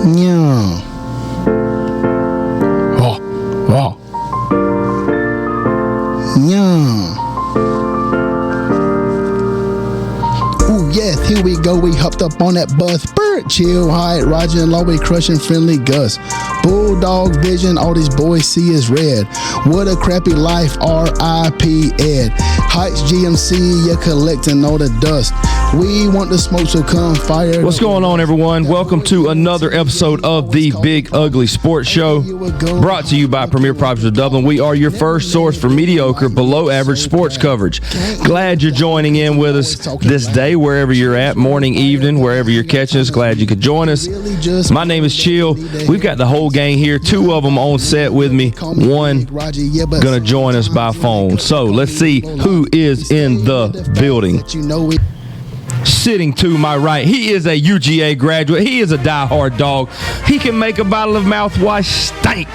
Yeah. Oh, oh. Yeah. Ooh, yes, here we go. We hopped up on that bus. Bird, chill, hide, Roger and Law, we crushing friendly Gus. Bulldog vision, all these boys see is red. What a crappy life, R.I.P. Ed. Heights GMC, you're collecting all the dust. We want the smoke, so come fire. What's going on, everyone? Welcome to another episode of the Big Ugly Sports Show, brought to you by Premier Properties of Dublin. We are your first source for mediocre, below-average sports coverage. Glad you're joining in with us this day, wherever you're at, morning, evening, wherever you're catching us. Glad you could join us. My name is Chill. We've got the whole gang here, two of them on set with me, one gonna join us by phone. So let's see who is in the building. Sitting to my right, he is a UGA graduate. He is a diehard dog. He can make a bottle of mouthwash stink.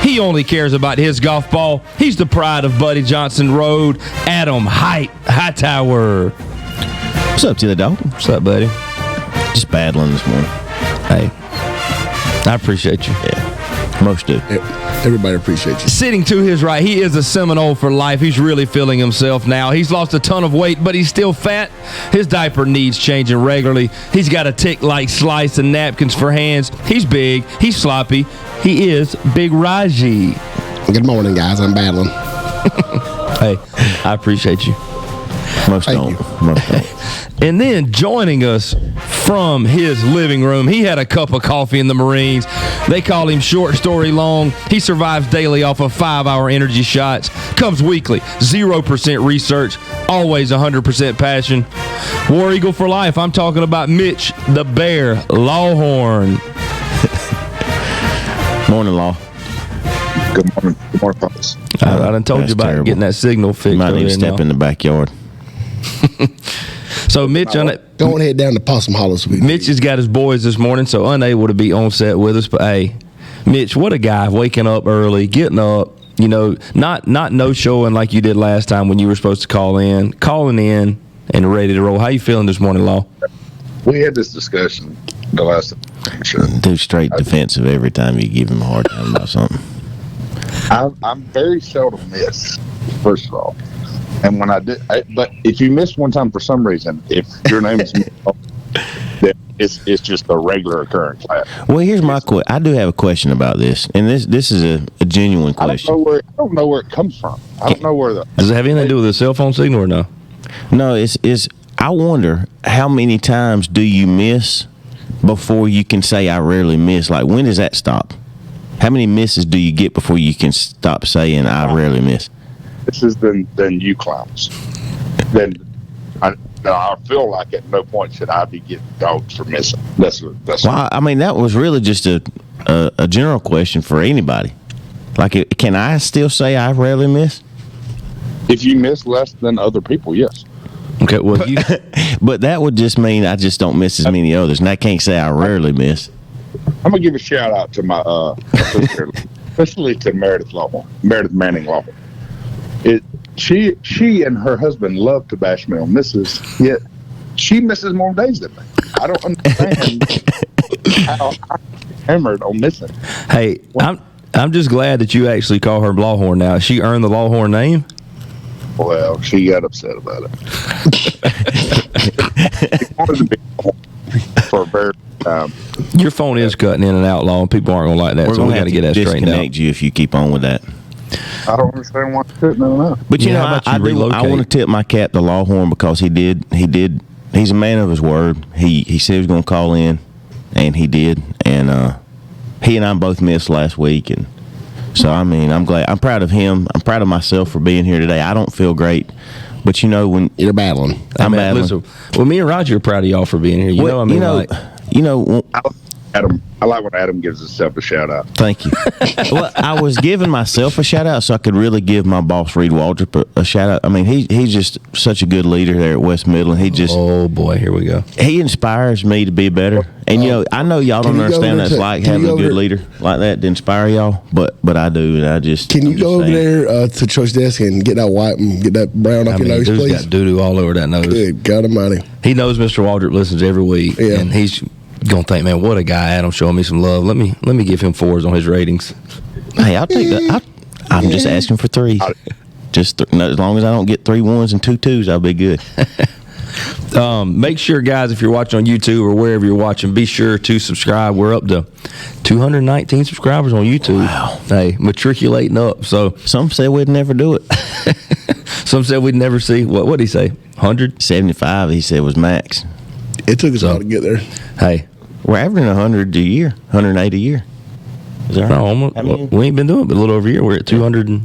He only cares about his golf ball. He's the pride of Buddy Johnson Road, Adam Hightower. What's up, Tilly Dog? What's up, buddy? Just battling this morning. Hey, I appreciate you. Yeah, most do. Everybody appreciates you. Sitting to his right, he is a Seminole for life. He's really feeling himself now. He's lost a ton of weight, but he's still fat. His diaper needs changing regularly. He's got a tick-like slice and napkins for hands. He's big. He's sloppy. He is Big Raji. Good morning, guys. I'm battling. Hey, I appreciate you. Most don't. And then joining us from his living room, he had a cup of coffee in the Marines. They call him short story long. He survives daily off of 5-hour energy shots. Comes weekly, 0% research, always 100% passion. War Eagle for life. I'm talking about Mitch the Bear Lawhorn. Morning, Law. Good morning. Good morning, folks. I done told you about terrible. getting that signal fixed. You might need to step in the backyard. So Mitch, Don't head down to Possum Hollow. Mitch has got his boys this morning, so unable to be on set with us. But hey, Mitch, what a guy! Waking up early, getting up. You know, not no showing like you did last time when you were supposed to calling in and ready to roll. How you feeling this morning, Law? We had this discussion the last time. Sure. Do straight defensive every time you give him a hard time about something. I'm very seldom miss, first of all. And when I did, but if you miss one time for some reason, if your name is then it's just a regular occurring class. Well, here's my question. I do have a question about this, and this is a genuine question. I don't know where it comes from. I don't know where Does it have anything to do with the cell phone signal or no? No, it's. I wonder how many times do you miss before you can say I rarely miss? Like, when does that stop? How many misses do you get before you can stop saying I rarely miss? This is then you clowns. Then I feel like at no point should I be getting dogs for missing. That's well, I mean, that was really just a general question for anybody. Like, can I still say I rarely miss? If you miss less than other people, yes. Okay, well, but that would just mean I just don't miss as many others, and I can't say I rarely miss. I'm gonna give a shout out to my especially to Meredith Manning Lawhorn. She and her husband love to bash me on misses, yet she misses more days than me. I don't understand how I'm hammered on missing. Hey, I'm just glad that you actually call her Lawhorn now. She earned the Lawhorn name? Well, she got upset about it. She wanted to be for a very time. Your phone is cutting in and out, Law, and people aren't going to like that, so we got to get that straightened out. Disconnect you if you keep on with that. I don't understand why it's sitting on that. But you know, I want to tip my cap to Lawhorn because he's a man of his word. He said he was going to call in, and he did. And he and I both missed last week, and so I mean, I'm glad. I'm proud of him. I'm proud of myself for being here today. I don't feel great, but you know, when you're battling, I'm battling. Listen, well, me and Roger are proud of y'all for being here. I like when Adam gives himself a shout out. Thank you. Well, I was giving myself a shout out so I could really give my boss Reed Waldrop a shout out. I mean, he's just such a good leader there at West Midland. Oh boy, here we go. He inspires me to be better. And I know y'all don't understand what it's like having a good leader like that to inspire y'all, but I do, and I just. Can you go over there to Choice Desk and get that white and get that brown off your nose, please? Got doo-doo all over that nose. Good God Almighty. He knows Mr. Waldrop listens every week, and he's Gonna think, man, what a guy. Adam showing me some love. Let me give him 4s on his ratings. Hey, I'll take that. I'm just asking for 3. Just as long as I don't get 3 1s and 2 2s, I'll be good. Make sure, guys, if you're watching on YouTube or wherever you're watching, be sure to subscribe. We're up to 219 subscribers on YouTube. Wow. Hey, matriculating up. So some said we'd never do it. Some said we'd never see. What did he say? 100? 75, he said, was max. It took us a while to get there. Hey. We're averaging 100 a year, 180 a year. Is that right? No, almost, we ain't been doing it, but a little over a year. We're at 200 and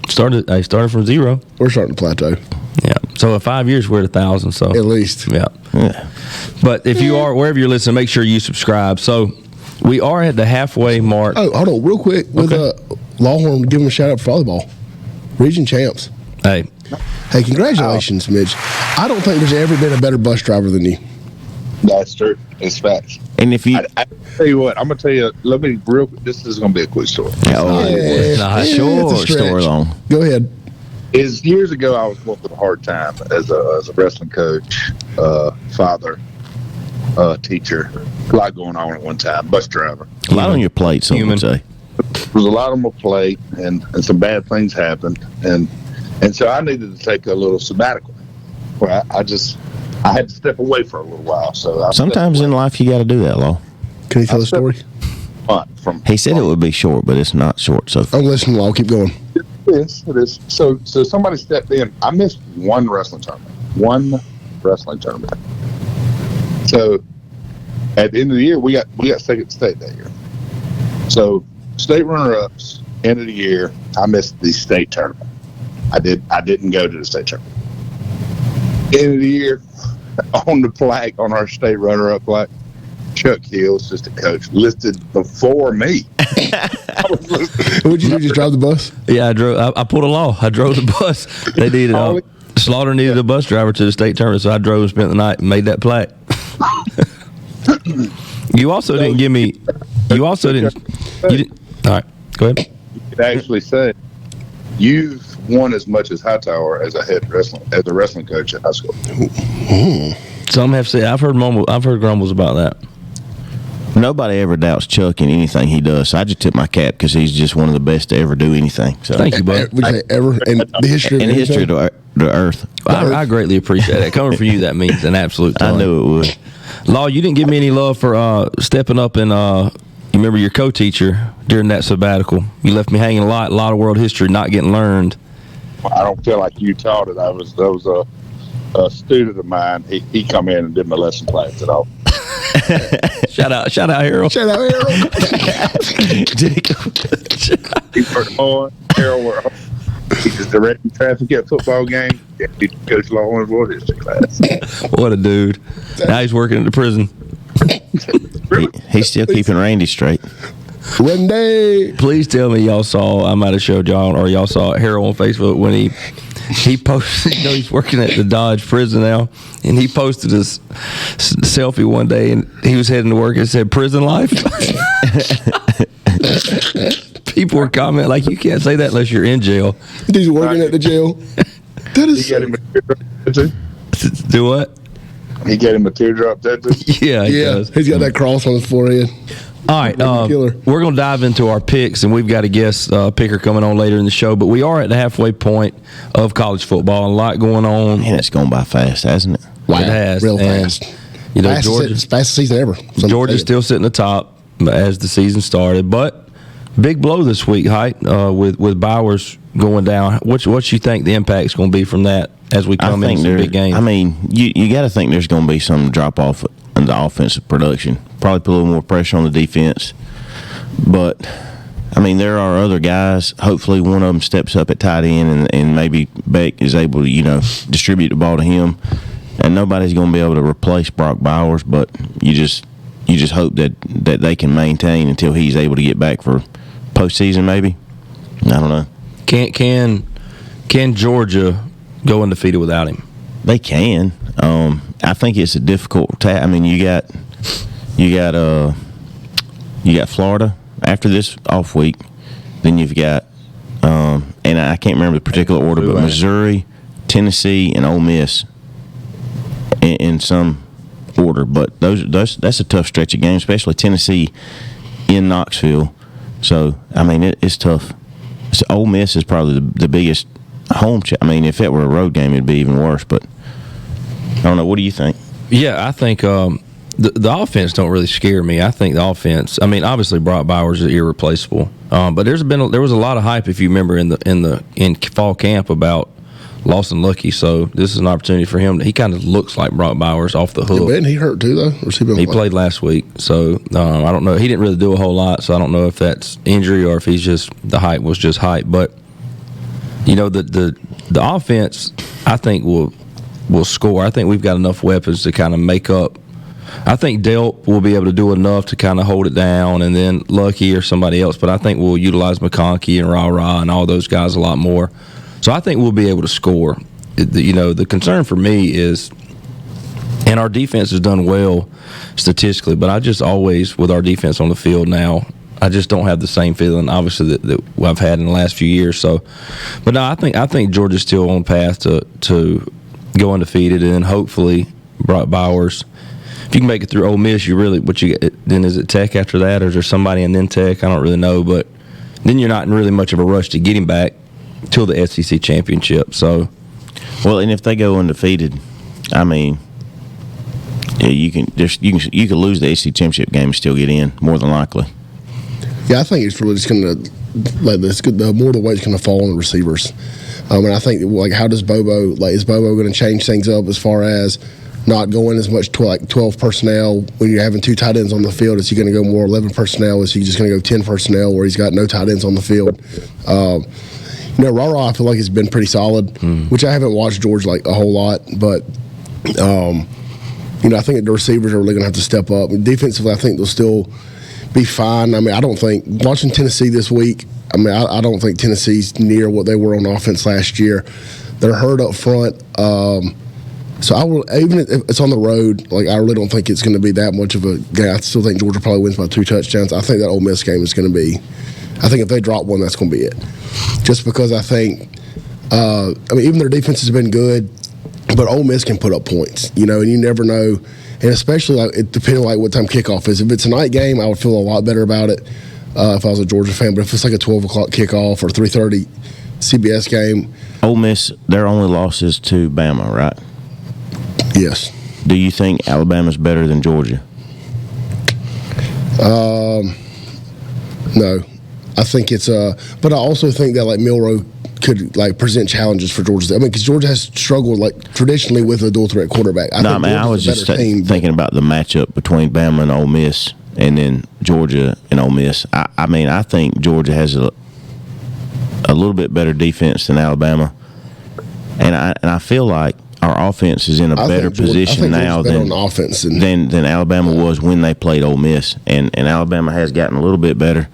started from 0. We're starting to plateau. Yeah. So in 5 years, we're at 1,000. So at least. Yeah. But if you are, wherever you're listening, make sure you subscribe. So we are at the halfway mark. Oh, hold on, real quick. With Lawhorn, give them a shout out for volleyball. Region champs. Hey, congratulations, Mitch. I don't think there's ever been a better bus driver than you. That's true. It's facts. And if you, I tell you what, I'm gonna tell you. Let me real. This is gonna be a quick story. Short story long. Go ahead. Is years ago I was going through a hard time as a wrestling coach, father, teacher. A lot going on at one time. Bus driver. A lot on your plate. Some would say. There was a lot on my plate, and some bad things happened, and so I needed to take a little sabbatical. Well, I had to step away for a little while. So sometimes in life you got to do that, Law. Can you tell the story? He said it would be short, but it's not short. So I'm listening, Law. Keep going. It is. So somebody stepped in. I missed one wrestling tournament. So at the end of the year, we got second state that year. So state runner-ups, end of the year, I missed the state tournament. I didn't go to the state tournament. End of the year, on the plaque, on our state runner-up plaque, Chuck Hill, assistant coach, listed before me. What'd you do? Just drive the bus? Yeah, I pulled a Law. I drove the bus. They needed Slaughter needed a bus driver to the state tournament, so I drove and spent the night and made that plaque. You also didn't give me. You also didn't. You didn't. All right, go ahead. You could actually say you've won as much as Hightower as a wrestling coach at high school. Some have said I've heard grumbles about that. Nobody ever doubts Chuck in anything he does. So I just tip my cap because he's just one of the best to ever do anything. So thank you, bud. Would you say ever in the history of the earth? I greatly appreciate it. Coming from you, that means an absolute ton. I knew it would. Law, you didn't give me any love for stepping up and you remember your co-teacher during that sabbatical. You left me hanging a lot of world history not getting learned. I don't feel like you taught it. That was a student of mine. He come in and did my lesson plans at all. Shout out Harold. Shout out Harold. He worked hard. Harold worked hard. He was directing traffic at football games. He coached Longhorn world history class. What a dude. Now he's working in the prison. He's still keeping Randy straight. One day. Please tell me y'all saw, I might have showed y'all, or y'all saw Harold on Facebook when he posted, he's working at the Dodge prison now, and he posted a selfie one day, and he was heading to work and it said prison life. People were commenting like, you can't say that unless you're in jail. He's working at the jail. That is. He got him a teardrop tattoo. Do what? He got him a teardrop tattoo. Yeah, he does. He's got that cross on his forehead. All right, we're going to dive into our picks, and we've got a guest picker coming on later in the show, but we are at the halfway point of college football, and a lot going on. Man, it's gone by fast, hasn't it? Wow, it has. real fast. You know, fastest season ever. Georgia's still sitting atop as the season started, but big blow this week, Height, with Bowers going down. What you think the impact's going to be from that as we come into some big games? I mean, you got to think there's going to be some drop-off in the offensive production. Probably put a little more pressure on the defense. But, I mean, there are other guys. Hopefully one of them steps up at tight end and maybe Beck is able to, distribute the ball to him. And nobody's going to be able to replace Brock Bowers, but you just hope that they can maintain until he's able to get back for postseason maybe. I don't know. Can Georgia go undefeated without him? They can. I think it's a difficult task. I mean, you got Florida after this off week. Then you've got, and I can't remember the particular order, but Missouri, Tennessee, and Ole Miss in some order. But that's a tough stretch of games, especially Tennessee in Knoxville. So, I mean, it's tough. So Ole Miss is probably the biggest home I mean, if it were a road game, it'd be even worse. But I don't know. What do you think? Yeah, I think the offense don't really scare me. I think the offense. I mean, obviously Brock Bowers is irreplaceable. But there was a lot of hype, if you remember, in fall camp about Lawson Lucky. So this is an opportunity for him. He kind of looks like Brock Bowers off the hook. Yeah, he hurt too, though. Or he played last week, so I don't know. He didn't really do a whole lot, so I don't know if that's injury or if he's just the hype was just hype. But you know, the offense, I think will score. I think we've got enough weapons to kind of make up. I think Delp will be able to do enough to kind of hold it down, and then Lucky or somebody else. But I think we'll utilize McConkey and Ra and all those guys a lot more. So I think we'll be able to score. You know, the concern for me is, and our defense has done well statistically, but I just always, with our defense on the field now, I just don't have the same feeling, obviously, that I've had in the last few years. So, but no, I think Georgia's still on path to go undefeated, and then hopefully Brock Bowers. If you can make it through Ole Miss, then is it Tech after that, or is there somebody and then Tech? I don't really know, but then you're not in really much of a rush to get him back till the SEC championship. So, well, and if they go undefeated, I mean, yeah, you can lose the SEC championship game and still get in, more than likely. Yeah, I think it's really just going to the more the weight's going to fall on the receivers. And I think, like, how does Bobo, like, is Bobo going to change things up as far as not going as much 12 personnel when you're having two tight ends on the field? Is he going to go more 11 personnel? Is he just going to go 10 personnel where he's got no tight ends on the field? You know, Ra I feel like has been pretty solid, which I haven't watched George like a whole lot, but you know, I think the receivers are really going to have to step up. Defensively, I think they'll still be fine. I mean, I don't think watching Tennessee this week. I mean, I don't think Tennessee's near what they were on offense last year. They're hurt up front. So I will, even if it's on the road, like, I really don't think it's going to be that much of a game. I still think Georgia probably wins by 2 touchdowns. I think that Ole Miss game is going to be. I think if they drop one, that's going to be it. Just because I think, I mean, even their defense has been good, but Ole Miss can put up points, you know, and you never know. And especially, like, it depending on, like, what time kickoff is. If it's a night game, I would feel a lot better about it if I was a Georgia fan. But if it's like a 12 o'clock kickoff or 3:30 CBS game. Ole Miss, their only loss is to Bama, right? Yes. Do you think Alabama's better than Georgia? No. I think it's but I also think that, like, Milroe could, like, present challenges for Georgia. I mean, because Georgia has struggled, like, traditionally with a dual threat quarterback. I was just thinking about the matchup between Bama and Ole Miss, and then Georgia and Ole Miss. I mean, I think Georgia has a little bit better defense than Alabama, and I feel like our offense is in a better position now than Alabama was when they played Ole Miss, and Alabama has gotten a little bit better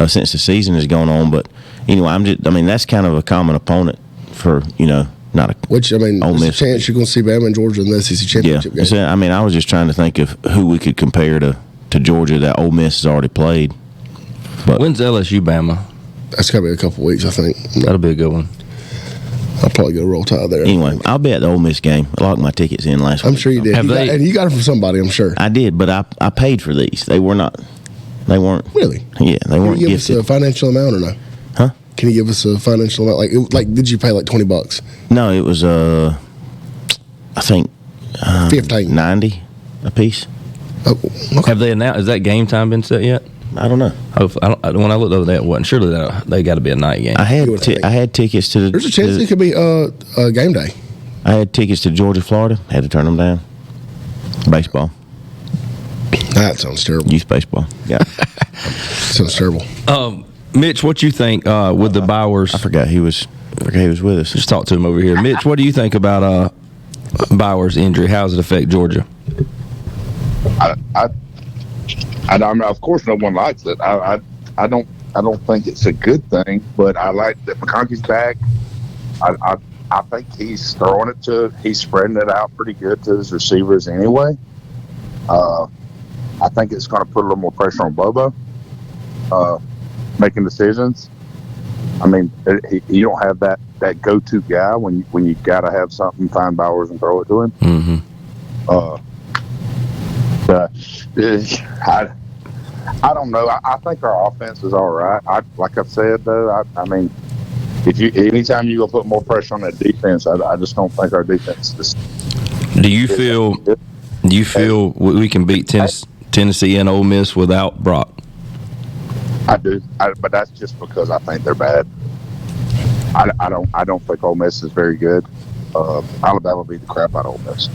since the season has gone on. But anyway, I mean, that's kind of a common opponent for, you know, not a which, I mean, Ole Miss. There's a chance you're going to see Bama and Georgia in the SEC championship game. I mean, I was just trying to think of who we could compare to Georgia that Ole Miss has already played. But when's LSU Bama? That's got to be a couple weeks, I think. That'll be a good one. I'll probably go Roll Tide there. Anyway, I'll be at the Ole Miss game. I locked my tickets in last week. I'm sure you did. And you got them from somebody, I'm sure. I did, but I paid for these. They weren't. Really? Yeah, they weren't Can you give gifted. us a financial amount or no? Huh? Can you give us a financial amount? Like, did you pay like $20? No, it was I think 15, 90 a piece. Oh, okay. Have they announced? Has that game time been set yet? I don't know. When I looked over that, wasn't surely they got to be a night game. I had tickets to. There's a chance it could be a game day. I had tickets to Georgia, Florida. Had to turn them down. Baseball. That sounds terrible. Youth baseball. Yeah. Sounds terrible. Mitch, what you think with the Bowers? I forgot he was with us. Just talk to him over here. Mitch, what do you think about Bowers' injury? How does it affect Georgia? I mean, of course, no one likes it. I don't think it's a good thing, but I like that McConkey's back. I think he's spreading it out pretty good to his receivers anyway. I think it's going to put a little more pressure on Bobo making decisions. I mean, you don't have that go-to guy when you got to have something, find Bowers and throw it to him. Mm-hmm. I don't know. I think our offense is all right. Like I've said though, I mean, anytime you go put more pressure on that defense, I just don't think our defense is. Do you feel we can beat Tennessee and Ole Miss without Brock? I do, but that's just because I think they're bad. I don't think Ole Miss is very good. Alabama beat the crap out of Ole Miss.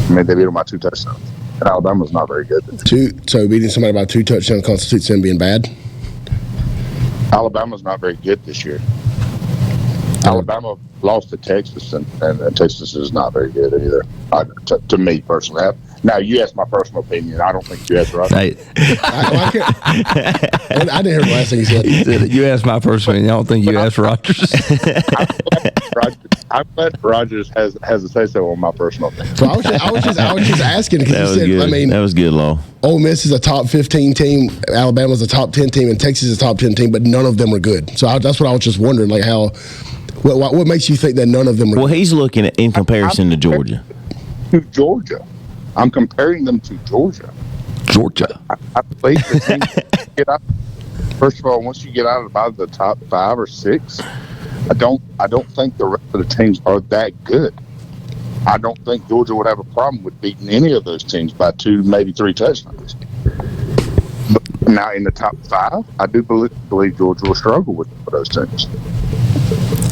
I mean, they beat them by 2 touchdowns. And Alabama's not very good. So beating somebody by 2 touchdowns constitutes them being bad? Alabama's not very good this year. Alabama lost to Texas, and Texas is not very good either, to me personally. Now, you asked my personal opinion. I don't think you asked Roger. Hey. I didn't hear the last thing he said. He said, you asked my personal opinion. I don't think you asked Rogers. I'm glad Rogers has a say-so on my personal opinion. So I was just asking because you said, good. I mean, that was good, Law. Ole Miss is a top 15 team, Alabama's a top 10 team, and Texas is a top 10 team, but none of them are good. So that's what I was just wondering, like how, what makes you think that none of them are good? Well, he's looking at in comparison to Georgia. To Georgia. I'm comparing them to Georgia. I believe the team get out. First of all, once you get out of about the top 5 or 6, I don't think the rest of the teams are that good. I don't think Georgia would have a problem with beating any of those teams by 2, maybe 3 touchdowns. But now in the top 5, I do believe Georgia will struggle with those teams.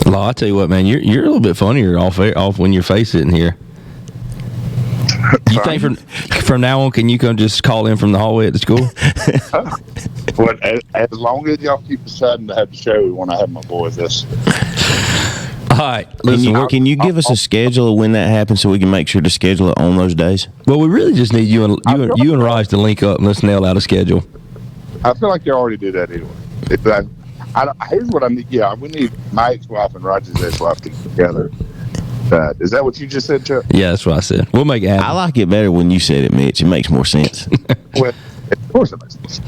Law, I tell you what, man, you're a little bit funnier off when your face isn't here. You think from now on, can you come just call in from the hallway at the school? But as long as y'all keep deciding to have the show when I have my boys, that's. All right, listen. Can you give us a schedule of when that happens so we can make sure to schedule it on those days? Well, we really just need you and Raj to link up and let's nail out a schedule. I feel like you already did that anyway. Here's what I need. Yeah, we need my ex-wife and Roger's ex-wife to get together. Is that what you just said, Chuck? Yeah, that's what I said. We'll make it happen. I like it better when you said it, Mitch. It makes more sense. Well, of course it makes sense.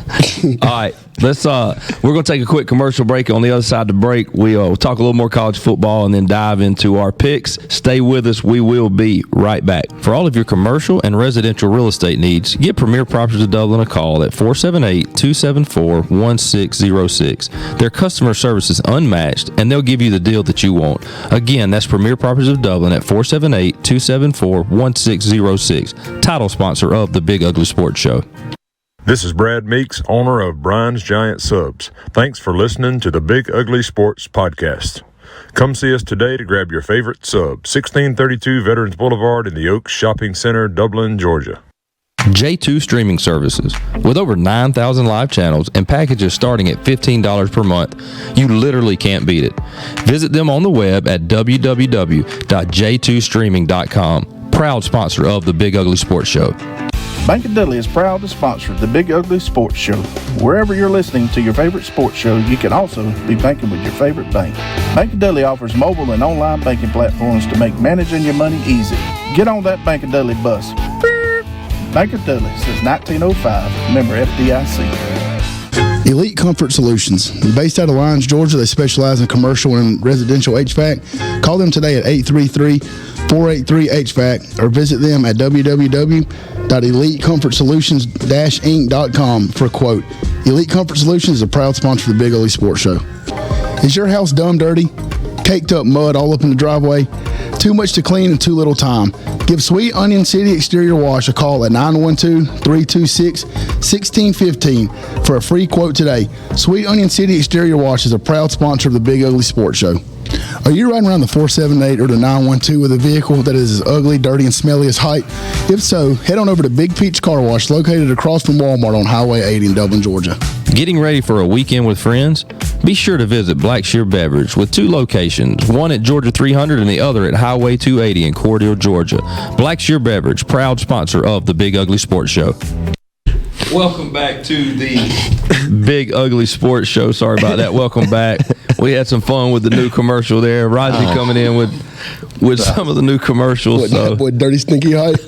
All right, let's. We're going to take a quick commercial break. On the other side of the break, we'll talk a little more college football and then dive into our picks. Stay with us. We will be right back. For all of your commercial and residential real estate needs, give Premier Properties of Dublin a call at 478-274-1606. Their customer service is unmatched, and they'll give you the deal that you want. Again, that's Premier Properties of Dublin at 478-274-1606. Title sponsor of the Big Ugly Sports Show. This is Brad Meeks, owner of Brian's Giant Subs. Thanks for listening to the Big Ugly Sports Podcast. Come see us today to grab your favorite sub, 1632 Veterans Boulevard in the Oaks Shopping Center, Dublin, Georgia. J2 Streaming Services. With over 9,000 live channels and packages starting at $15 per month, you literally can't beat it. Visit them on the web at www.j2streaming.com. Proud sponsor of the Big Ugly Sports Show. Bank of Dudley is proud to sponsor the Big Ugly Sports Show. Wherever you're listening to your favorite sports show, you can also be banking with your favorite bank. Bank of Dudley offers mobile and online banking platforms to make managing your money easy. Get on that Bank of Dudley bus. Beep. Bank of Dudley since 1905. Member FDIC. Elite Comfort Solutions. Based out of Lyons, Georgia, they specialize in commercial and residential HVAC. Call them today at 833-483-HVAC or visit them at www.elitecomfortsolutions-inc.com for a quote. Elite Comfort Solutions is a proud sponsor of the Big Ugly Sports Show. Is your house dumb dirty? Caked up mud all up in the driveway? Too much to clean and too little time? Give Sweet Onion City Exterior Wash a call at 912-326-1615 for a free quote today. Sweet Onion City Exterior Wash is a proud sponsor of the Big Ugly Sports Show. Are you riding around the 478 or the 912 with a vehicle that is as ugly, dirty, and smelly as height? If so, head on over to Big Peach Car Wash located across from Walmart on Highway 80 in Dublin, Georgia. Getting ready for a weekend with friends? Be sure to visit Black Shear Beverage with 2 locations, one at Georgia 300 and the other at Highway 280 in Cordele, Georgia. Black Shear Beverage, proud sponsor of the Big Ugly Sports Show. Welcome back to the Big Ugly Sports Show. Sorry about that. Welcome back. We had some fun with the new commercial there. Raji coming in with some of the new commercials. With Dirty Stinky Height.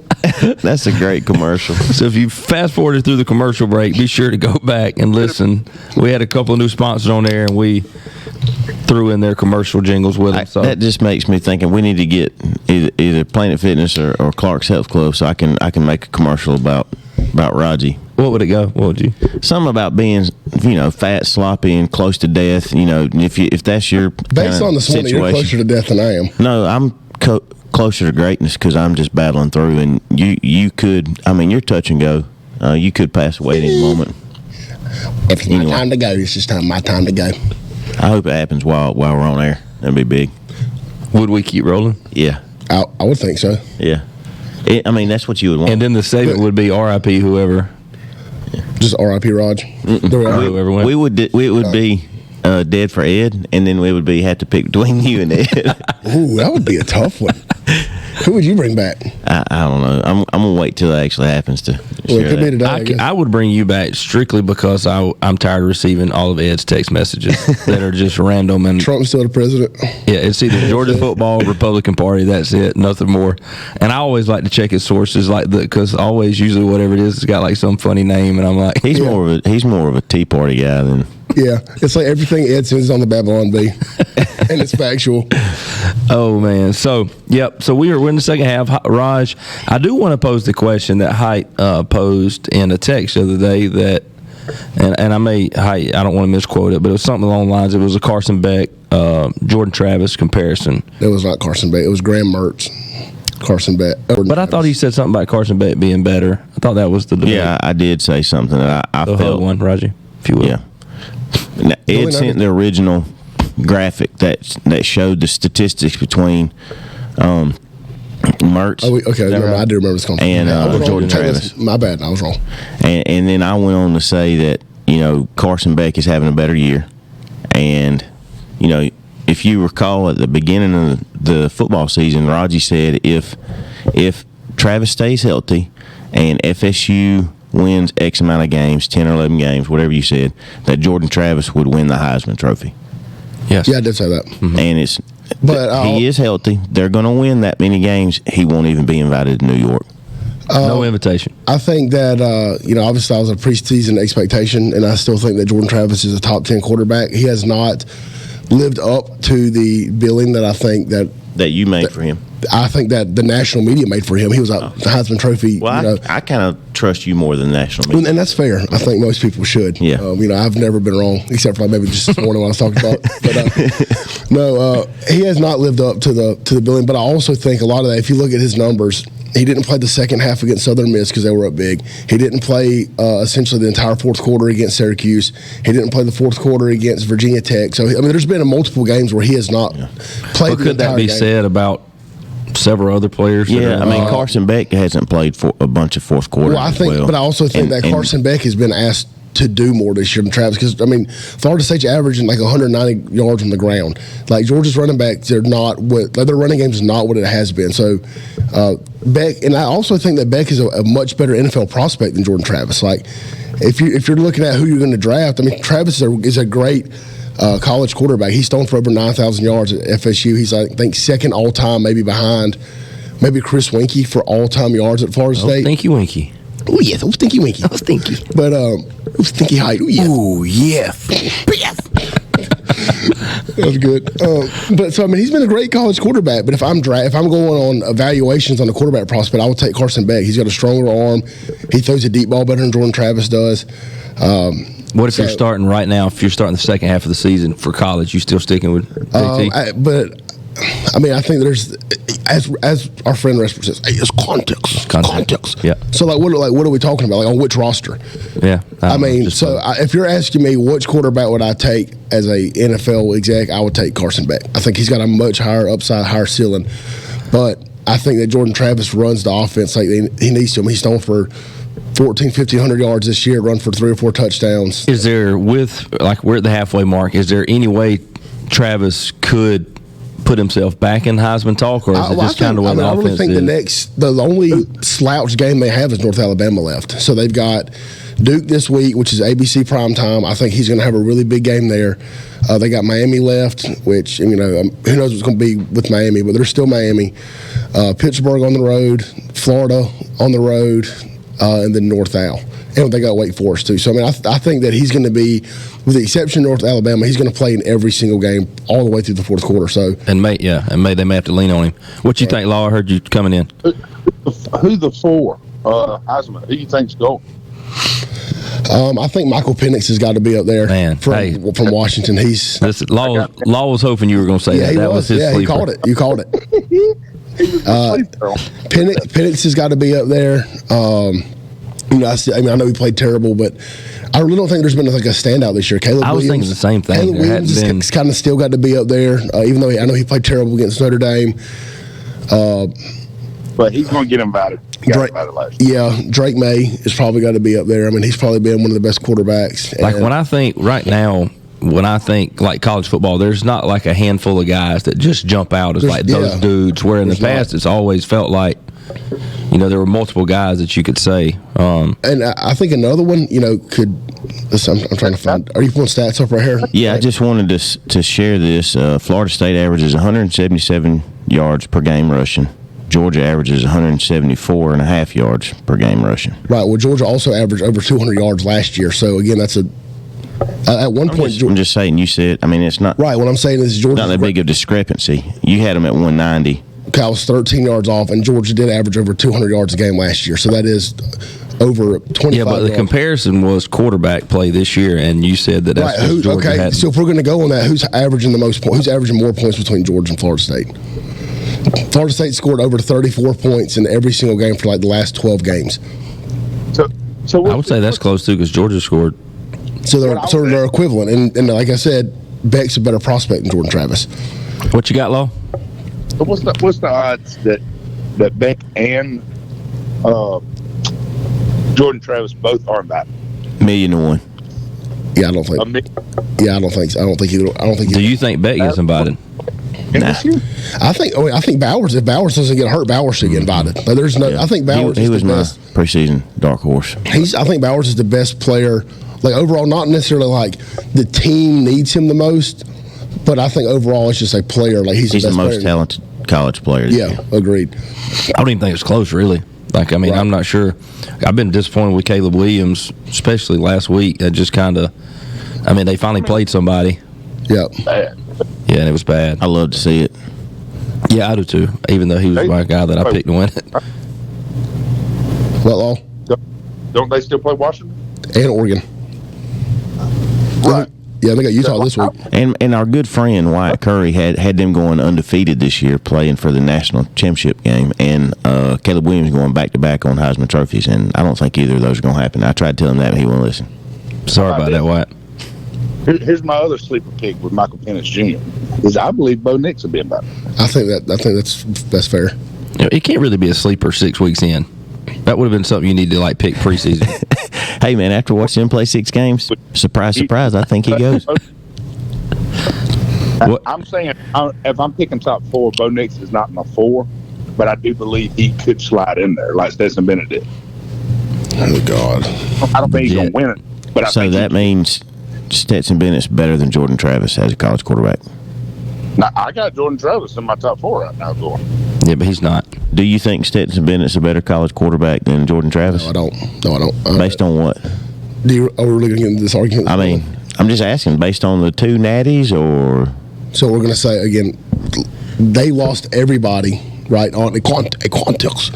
That's a great commercial. So if you fast forwarded through the commercial break, be sure to go back and listen. We had a couple of new sponsors on there, and we threw in their commercial jingles with them. So that just makes me thinking we need to get either Planet Fitness or Clark's Health Club so I can make a commercial about Raji. What would it go? What would you? Something about being, fat, sloppy, and close to death. If that's your based on this one, you're closer to death than I am. No, I'm closer to greatness because I'm just battling through, and you could. I mean, you're touch and go. You could pass away at any moment. If it's my time to go, it's just my time to go. I hope it happens while we're on air. That'd be big. Would we keep rolling? Yeah, I would think so. Yeah, that's what you would want. And then the segment would be R.I.P. whoever. Just R.I.P. Raj. Whoever went. We would be dead for Ed, and then we would have to pick between you and Ed. Ooh, that would be a tough one. Who would you bring back? I don't know. I'm gonna wait till that actually happens to. Well, it could be today. I would bring you back strictly because I'm tired of receiving all of Ed's text messages that are just random and Trump's still the president. Yeah, it's either Georgia football, Republican Party. That's it, nothing more. And I always like to check his sources, because always usually whatever it is, it's got like some funny name, and I'm like, he's more of a Tea Party guy than. Yeah, it's like everything Ed sends is on the Babylon Bee, and it's factual. Oh man, so we're in the second half. Raj, I do want to pose the question that Height posed in a text the other day that, and I don't want to misquote it, but it was something along the lines. It was a Carson Beck, Jordan Travis comparison. It was not Carson Beck. It was Graham Mertz. Carson Beck. But I thought he said something about Carson Beck being better. I thought that was the debate. Yeah, I did say something that I felt one, Raji, if you will. Yeah. Now, Ed sent the original graphic that showed the statistics between Mertz. Oh, okay. I do remember this conversation. And Jordan Travis. My bad. I was wrong. And then I went on to say that, Carson Beck is having a better year. And, if you recall at the beginning of the football season, Raji said if Travis stays healthy and FSU wins X amount of games, 10 or 11 games, whatever you said, that Jordan Travis would win the Heisman Trophy. Yes. Yeah, I did say that. Mm-hmm. And he is healthy. They're going to win that many games. He won't even be invited to New York. No invitation. I think that, obviously I was a preseason expectation, and I still think that Jordan Travis is a top 10 quarterback. He has not lived up to the billing that I think that you made for him. I think that the national media made for him. He was the Heisman Trophy. Well, I kind of trust you more than the national media. And that's fair. I think most people should. Yeah. I've never been wrong, except for maybe just this morning when I was talking about. But he has not lived up to the billing. But I also think a lot of that, if you look at his numbers, he didn't play the second half against Southern Miss because they were up big. He didn't play essentially the entire fourth quarter against Syracuse. He didn't play the fourth quarter against Virginia Tech. So, there's been multiple games where he has not played the entire game. Could that be said about several other players? Yeah, Carson Beck hasn't played for a bunch of fourth quarter. But I also think that Carson Beck has been asked to do more this year than Travis because Florida State's averaging like 190 yards on the ground. Like Georgia's running backs, they're not what their running game is not what it has been. So Beck, and I also think that Beck is a much better NFL prospect than Jordan Travis. Like if you're looking at who you're going to draft, Travis is a great college quarterback. He's thrown for over 9,000 yards at FSU. He's, I think, second all-time, maybe behind maybe Chris Winkie for all-time yards at Florida State. Stinky Winkie. Oh, yes. Oh, Stinky Winkie. Oh, Stinky. But, Stinky Height. Oh, yes. Oh, yes. That was good. But so he's been a great college quarterback. But if I'm going on evaluations on the quarterback prospect, I would take Carson Beck. He's got a stronger arm. He throws a deep ball better than Jordan Travis does. What if you're starting right now? If you're starting the second half of the season for college, you still sticking with JT? I think there's, as our friend Resper says, it's context. Yeah. So what are we talking about? Like on which roster? Yeah. If you're asking me which quarterback would I take as a NFL exec, I would take Carson Beck. I think he's got a much higher upside, higher ceiling. But I think that Jordan Travis runs the offense like he needs to. He's thrown for 1,500 yards this year, run for 3 or 4 touchdowns. Is there, we're at the halfway mark, is there any way Travis could put himself back in Heisman talk, or is it just kind of what the offense is? I really think the only slouch game they have is North Alabama left. So they've got Duke this week, which is ABC primetime. I think he's going to have a really big game there. They got Miami left, which, who knows what's going to be with Miami, but they're still Miami. Pittsburgh on the road, Florida on the road, and then North Al. And they got Wake Forest, too. So, I mean, I think that he's going to be, with the exception of North Alabama, he's going to play in every single game all the way through the fourth quarter. So, they may have to lean on him. What you think, Law? I heard you coming in. Who the four? Heisman. Who you think's going? I think Michael Penix has got to be up there. Man, from Washington. Law was hoping you were going to say that. That was his sleeper. He called it. You called it. Penix has got to be up there. I know he played terrible, but I really don't think there's been like a standout this year. I was thinking the same thing. Caleb Williams has kind of still got to be up there, even though I know he played terrible against Notre Dame. But he's going to get invited. Drake May has probably got to be up there. I mean, he's probably been one of the best quarterbacks. Like when I think like college football, there's not like a handful of guys that just jump out as like those dudes. Where in the past, it's always felt like, there were multiple guys that you could say. And I think another one, could. I'm trying to find. Are you pulling stats up right here? Yeah, I just wanted to share this. Florida State averages 177 yards per game rushing. Georgia averages 174.5 yards per game rushing. Right. Well, Georgia also averaged over 200 yards last year. So again, that's at one point. I'm just saying. You said. I mean, it's not right. What I'm saying is Georgia not that big of discrepancy. You had them at 190. Cal was 13 yards off, and Georgia did average over 200 yards a game last year. So that is over 25. Yeah, but the comparison was quarterback play this year, and you said that's right. Georgia had. So if we're going to go on that, who's averaging the most points? Who's averaging more points between Georgia and Florida State? Florida State scored over 34 points in every single game for like the last 12 games. So I would say that's close too, because Georgia scored. So they're equivalent, and like I said, Beck's a better prospect than Jordan Travis. What you got, Law? So what's the odds that Beck and Jordan Travis both are invited? 1,000,000 to 1. Yeah, I don't think. Yeah, I don't think. So. I don't think either. Do you think Beck gets invited? Nah. I think Bowers. If Bowers doesn't get hurt, Bowers should get invited. But there's no. Yeah. I think Bowers. He was the my best preseason dark horse. I think Bowers is the best player. Like overall, not necessarily like the team needs him the most, but I think overall it's just a player. Like he's the best most talented college player. Yeah, agreed. I don't even think it's close, really. Like, I mean, right. I'm not sure. I've been disappointed with Caleb Williams, especially last week. That just kind of, they finally played somebody. Yep. Bad. Yeah, and it was bad. I love to see it. Yeah, I do too. Even though he was my guy that I picked to win it. What, Law? Don't they still play Washington and Oregon? Right. Yeah, they got Utah this week. And our good friend Wyatt Curry had them going undefeated this year, playing for the national championship game, and Caleb Williams going back-to-back on Heisman trophies, and I don't think either of those are going to happen. I tried to tell him that, but he won't listen. Sorry about that, Wyatt. Here's my other sleeper pick with Michael Penix Jr. is I believe Bo Nix will be invited. I think that's fair. It can't really be a sleeper 6 weeks in. That would have been something you need to pick preseason. Hey man, after watching him play 6 games, surprise, I think he goes. I'm saying if I'm picking top 4, Bo Nix is not in the 4, but I do believe he could slide in there like Stetson Bennett did. Oh God! I don't think he's gonna win it, but so that means Stetson Bennett's better than Jordan Travis as a college quarterback. Now, I got Jordan Travis in my top 4 right now going. Yeah, but he's not. Do you think Stetson Bennett's a better college quarterback than Jordan Travis? No, I don't. Based on what? Are we really going to get into this argument? I'm just asking, based on the 2 natties, or? So we're going to say, again, they lost everybody, right, on a quantics.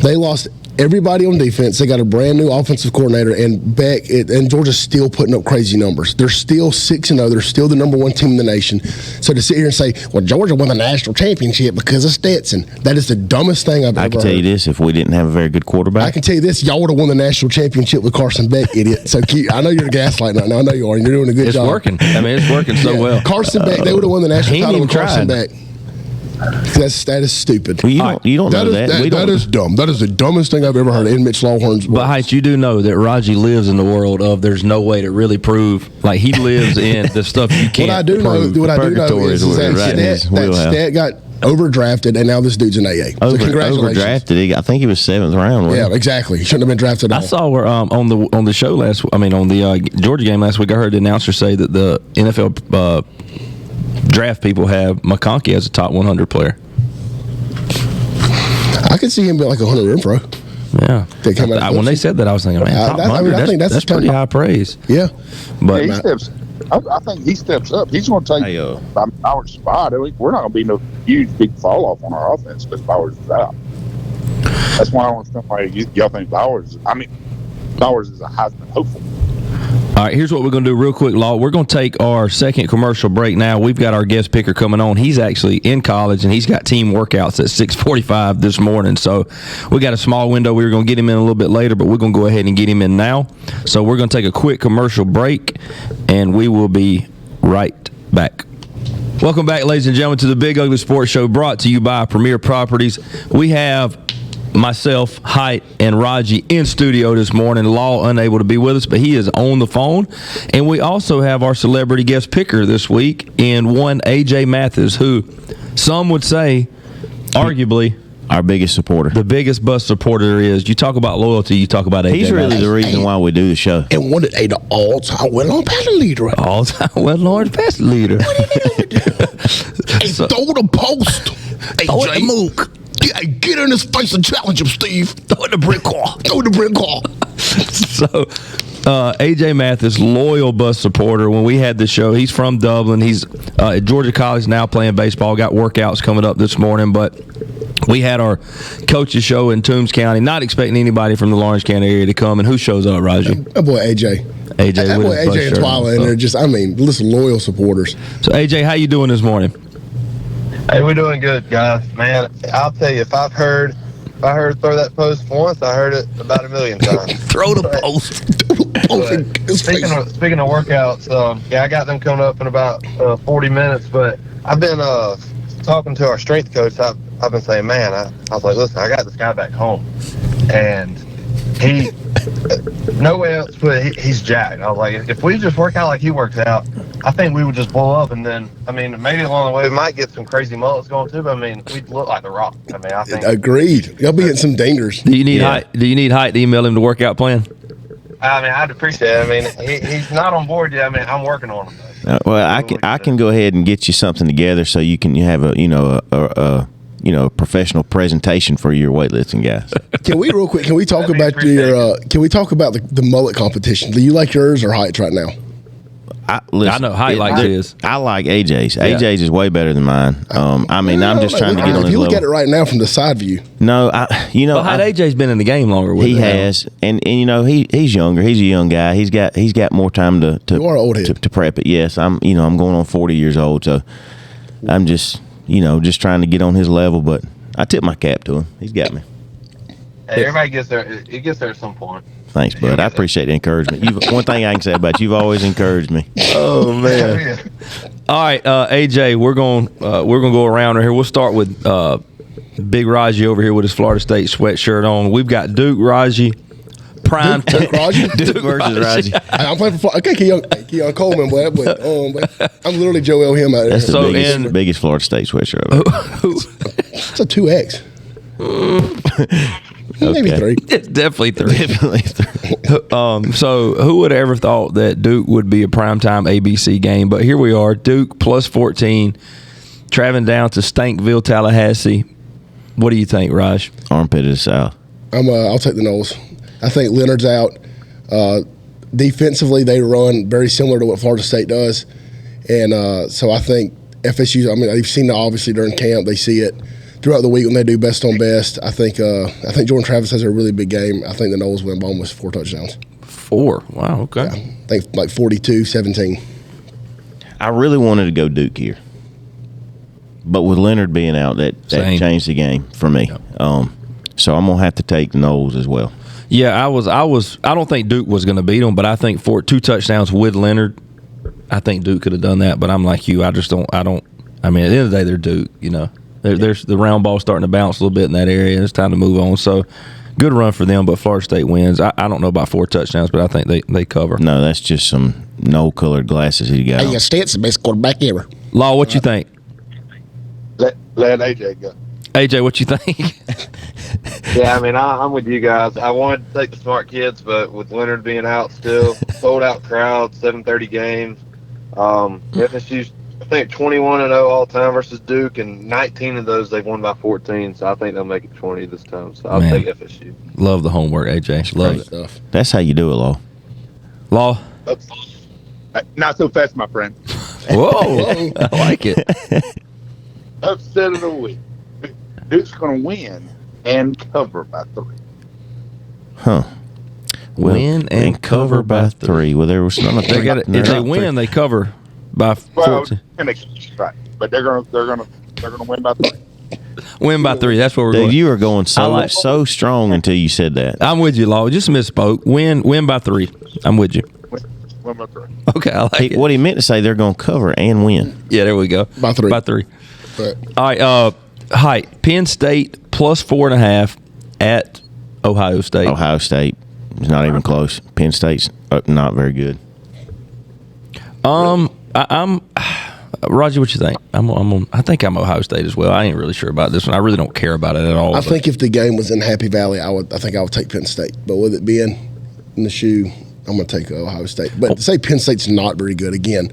They lost everybody on defense. They got a brand new offensive coordinator, and Beck and Georgia's still putting up crazy numbers. They're still 6-0. They're still the number 1 team in the nation. So to sit here and say, well, Georgia won the national championship because of Stetson, that is the dumbest thing I've ever heard. I can tell you this, if we didn't have a very good quarterback. I can tell you this, y'all would have won the national championship with Carson Beck, idiot. So I know you're gaslighting right now. I know you are, and you're doing a good job. It's working. It's working so well. Carson Beck, they would have won the national title with Carson Beck. That is stupid. Well, you don't know that. That is dumb. That is the dumbest thing I've ever heard in Mitch Lawhorn's words. But Heights, you do know that Raji lives in the world of there's no way to really prove. Like, he lives in the stuff you can't What I do know is that Stat got overdrafted, and now this dude's an AA. So congratulations. Overdrafted. I think he was 7th round. Yeah, exactly. He shouldn't have been drafted at all. I saw where on the show on the Georgia game last week, I heard the announcer say that the NFL draft people have McConkey as a top 100 player. I could see him be like a Hunter Renfrow. Yeah. When they said that, I was thinking, man, top 100, I think that's pretty high praise. Yeah. But he steps. I think he steps up. He's going to take Bowers' spot. We're not going to be no huge big fall off on our offense because Bowers is out. That's why I want to why y'all think Bowers. Bowers is a Heisman hopeful. All right, here's what we're going to do real quick, Law. We're going to take our second commercial break now. We've got our guest picker coming on. He's actually in college, and he's got team workouts at 6:45 this morning. So we got a small window. We were going to get him in a little bit later, but we're going to go ahead and get him in now. So we're going to take a quick commercial break, and we will be right back. Welcome back, ladies and gentlemen, to the Big Ugly Sports Show, brought to you by Premier Properties. We have myself, Height, and Raji in studio this morning. Law unable to be with us, but he is on the phone. And we also have our celebrity guest picker this week in one AJ Mathis, who some would say, arguably, our biggest supporter. The biggest bus supporter there is. You talk about loyalty, you talk about AJ He's really Mathis. the reason why we do the show. And one of the all-time well-known passing leader. All-time well-known passing leader. Hey, throw the post. Hey, J. Mook. Get in his face and challenge him, Steve. Throw the brick car. So, AJ Mathis, loyal bus supporter. When we had the show, he's from Dublin. He's at Georgia College now playing baseball. Got workouts coming up this morning, but we had our coaches show in Toombs County. Not expecting anybody from the Lawrence County area to come. And who shows up, Raji? That boy AJ. That boy AJ and Twyla, and they're just, listen, loyal supporters. So, AJ, how you doing this morning? Hey, we're doing good, guys. Man, I'll tell you, if I heard throw that post once, I heard it about 1 million times. Throw the post. Speaking of workouts, I got them coming up in about 40 minutes. But I've been talking to our strength coach. I've been saying, man, I was like, listen, I got this guy back home, and he no way else, but he's jacked. I was like, if we just work out like he works out, I think we would just blow up, and then, maybe along the way we might get some crazy mullets going too, but we'd look like The Rock. I think. Agreed. Y'all be hitting some dangers. Do you need Height? Do you need Height to email him the workout plan? I'd appreciate it. He's not on board yet. I'm working on him. I can go ahead and get you something together so you have a professional presentation for your weightlifting guys. Can we real quick? Can we talk about the mullet competition? Do you like yours or Height's right now? Listen, I know Height likes his. I like AJ's. Yeah. AJ's is way better than mine. I'm just trying to get on his level. If you look at it right now from the side view, no, But AJ's been in the game longer. He has, and he's younger. He's a young guy. He's got more time to prep it. Yes, I'm going on 40 years old, so I'm just trying to get on his level. But I tip my cap to him. He's got me. Hey, everybody gets there. It gets there at some point. Thanks, bud. I appreciate the encouragement. One thing I can say about you've always encouraged me. Oh man! All right, AJ, we're going to go around here. We'll start with Big Raji over here with his Florida State sweatshirt on. We've got Duke Raji, prime Duke Raji, Duke versus Raji. I'm playing for Keon Coleman, but I'm literally Joel him out there. That's the biggest Florida State sweatshirt. It's a 2X. Maybe 3. It's definitely 3. So who would have ever thought that Duke would be a primetime ABC game? But here we are, Duke plus 14, traveling down to Stankville, Tallahassee. What do you think, Raj? Armpit of the South. I'll take the Noles. I think Leonard's out. Defensively, they run very similar to what Florida State does. And so I think FSU, they've seen it obviously during camp. They see it throughout the week when they do best on best. I think Jordan Travis has a really big game. I think the Noles win by almost 4 touchdowns. 4? Wow, okay. Yeah, I think like 42-17. I really wanted to go Duke here. But with Leonard being out, that changed the game for me. Yeah. So I'm going to have to take the Noles as well. Yeah, I don't think Duke was going to beat them, but I think for 2 touchdowns with Leonard, I think Duke could have done that, but I'm like you. At the end of the day, they're Duke, There's the round ball starting to bounce a little bit in that area, and it's time to move on. So, good run for them, but Florida State wins. I don't know about 4 touchdowns, but I think they cover. No, that's just some no-colored glasses he got. Hey, State's the best quarterback ever. Law, what you think? Let AJ go. AJ, what you think? Yeah, I'm with you guys. I wanted to take the smart kids, but with Leonard being out still, sold out crowd, 7:30 games. FSU's I think 21-0 all time versus Duke, and 19 of those they've won by 14. So I think they'll make it 20 this time. So I'll take FSU. Love the homework, AJ. Love it. Stuff. That's how you do it, Law. Law. Not so fast, my friend. Whoa. I like it. Upset of the week. Duke's going to win and cover by 3. Huh. Win and cover by 3. Well, there was none of They got it. If they win, they cover by 14. Right, but they're going to win by 3. Win by 3. That's what we're Dude, going. you were going so strong until you said that. I'm with you, Law. Just misspoke. Win by 3. I'm with you. Win by 3. Okay, I like it. What he meant to say, they're going to cover and win. Yeah, there we go. By 3. By 3. Right. All right. Height. Penn State plus 4.5 at Ohio State. Ohio State is not even close. Penn State's not very good. I'm Roger. What you think? I think I'm Ohio State as well. I ain't really sure about this one. I really don't care about it at all. I think if the game was in Happy Valley, I think I would take Penn State. But with it being in the shoe, I'm going to take Ohio State. But to say Penn State's not very good, again,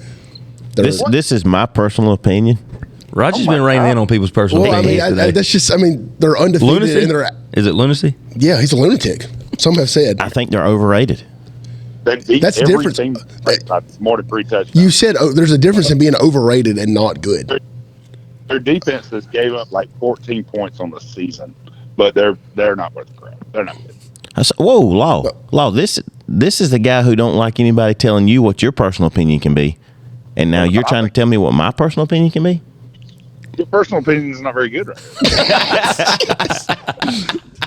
this is my personal opinion. Roger's been reining in on people's personal opinions today. that's just. I mean, they're undefeated. Lunacy? And they're, Is it lunacy? yeah, he's a lunatic. Some have said. I think they're overrated. That's different. More than 3 touchdowns. You said there's a difference in being overrated and not good. Their defense has gave up like 14 points on the season, but they're not worth the crap. They're not good. Whoa, Law. This is the guy who don't like anybody telling you what your personal opinion can be, and now you're trying to tell me what my personal opinion can be. Your personal opinion is not very good right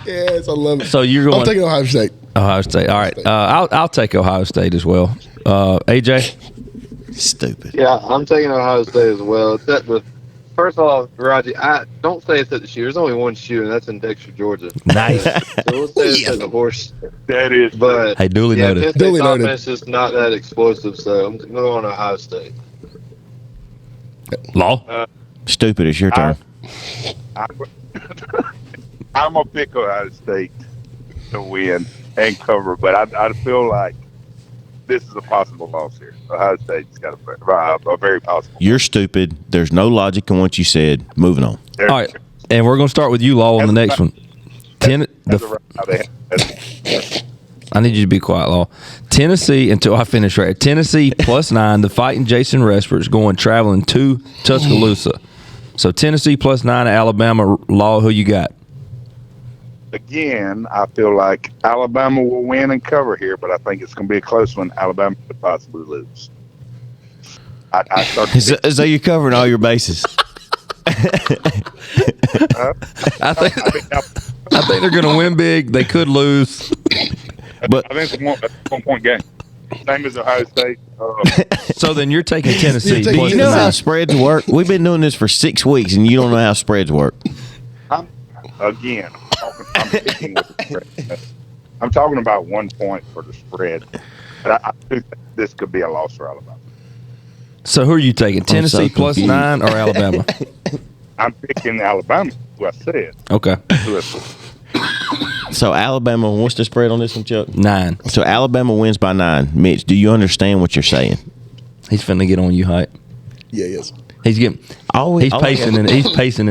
Yes, I love it. So you're going. I'm taking Ohio State. Ohio State. All right. I'll take Ohio State as well. AJ. Stupid. Yeah, I'm taking Ohio State as well. Except with, first of all, Raji, I don't say it's at the shoe. There's only one shoe, and that's in Dexter, Georgia. Nice. So we'll say it's at the horse. That is. But Hey, duly noted. Penn State's offense is not that explosive, so I'm going to Ohio State. Law. Stupid. It's your turn. I'm going to pick Ohio State to win and cover, but I feel like this is a possible loss here. Ohio State's got a very possible. You're stupid. There's no logic in what you said. Moving on. All right. And we're going to start with you, Law, on the next one. I need you to be quiet, Law. Tennessee, until I finish right. Tennessee plus 9. The fighting Jason Respert's going traveling to Tuscaloosa. So Tennessee plus 9 at Alabama. Law, who you got? Again, I feel like Alabama will win and cover here, but I think it's going to be a close one. Alabama could possibly lose. So you're covering all your bases. I think they're going to win big. They could lose. But I think it's a 1-point game. Same as Ohio State. So then you're taking Tennessee. do you know how spreads work? We've been doing this for 6 weeks, and you don't know how spreads work. I'm talking about 1 point for the spread. But I do think this could be a loss for Alabama. So who are you taking? Tennessee plus 9 or Alabama? I'm picking Alabama, who I said. Okay. So Alabama, what's the spread on this one, Chuck? 9. So Alabama wins by 9. Mitch, do you understand what you're saying? He's finna get on you, hype. Yeah, he is. He's pacing in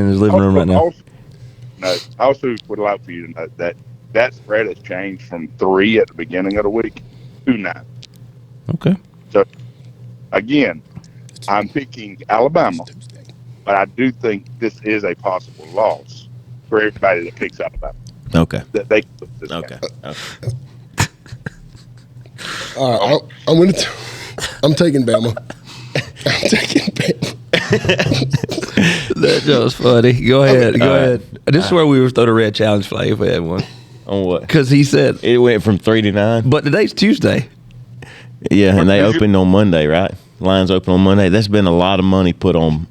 his living room right now. I also would like for you to know that spread has changed from 3 at the beginning of the week to 9. Okay. So, again, I'm picking Alabama, but I do think this is a possible loss for everybody that picks Alabama. Okay. That they put this Okay. All right, I'm taking Bama. I'm taking Bama. That was funny. Go ahead. This is where we would throw the red challenge flag if we had one. On what? Because he said It went from 3 to 9. but today's Tuesday. Yeah, and they opened on Monday, right? Lines open on Monday. That's been a lot of money put on.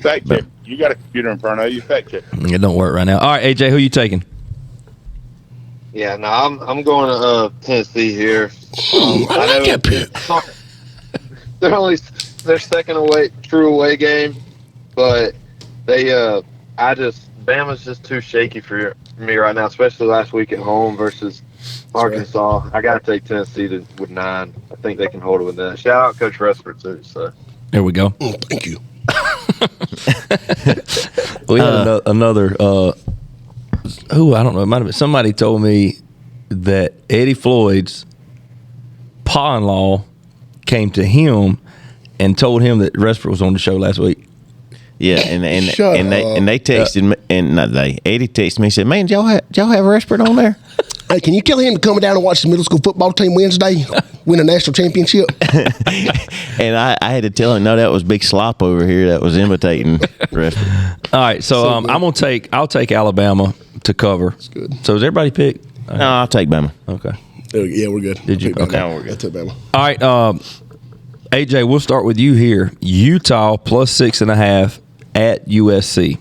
Fact check. You got a computer in front of you. Fact check. It don't work right now. All right, AJ, who you taking? Yeah, no, I'm going to Tennessee here. I like that pick. Their second true away game, but Bama's just too shaky for me right now, especially last week at home versus Arkansas. I got to take Tennessee with 9. I think they can hold it with that. Shout out Coach Respert too. So There we go. Thank you. We had another. I don't know. It might have been somebody told me that Eddie Floyd's pa-in-law came to him and told him that Respert was on the show last week. Yeah, and they texted me, and not they. Eddie texted me and said, "Man, did y'all have Respert on there?" Hey, can you tell him to come down and watch the middle school football team Wednesday win a national championship? And I had to tell him, no, that was Big Slop over here that was imitating Respert. All right, so I'll take Alabama to cover. That's good. So is everybody picked? No, I'll take Bama. Okay. Yeah, we're good. Did you? Okay. Now we're good. I took Bama. All right, AJ, we'll start with you here. Utah plus 6.5 at USC.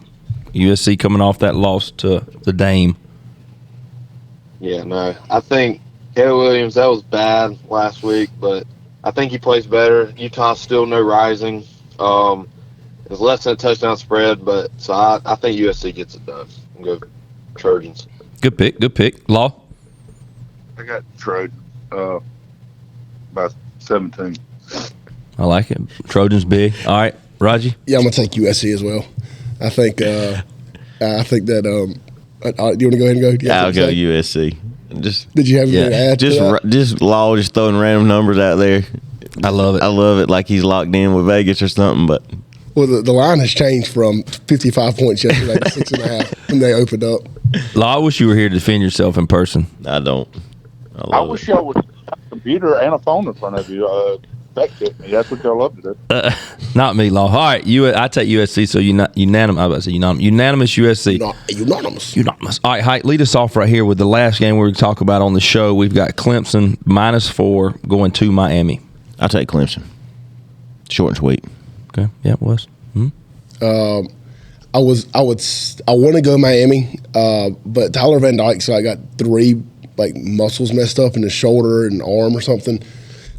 USC coming off that loss to the Dame. Yeah, no. I think Caleb Williams, that was bad last week, but I think he plays better. Utah's still no rising. It's less than a touchdown spread, but so I think USC gets it done. I'm going to go Trojans. Good pick. Law? I got Trojan by 17. I like it. Trojans big. All right, Raji? Yeah, I'm gonna take USC as well. I think that. Do you want to go ahead and go? Yeah, I'll go USC. Did you have anything to add? Just Law just throwing random numbers out there. I love it. I love it, like he's locked in with Vegas or something. But the line has changed from 55 points yesterday to 6.5 when they opened up. Law, I wish you were here to defend yourself in person. I don't. I wish y'all would have a computer and a phone in front of you. Fact check me. That's what y'all love to do. Not me, Law. All right, I take USC, so unanimous. I was about to say unanimous USC. Unanimous. All right, Hike, lead us off right here with the last game we're going to talk about on the show. We've got Clemson -4 going to Miami. I'll take Clemson. Short and sweet. Okay. Yeah, it was. I want to go Miami, but Tyler Van Dyke, so I got 3 muscles messed up in his shoulder and arm or something.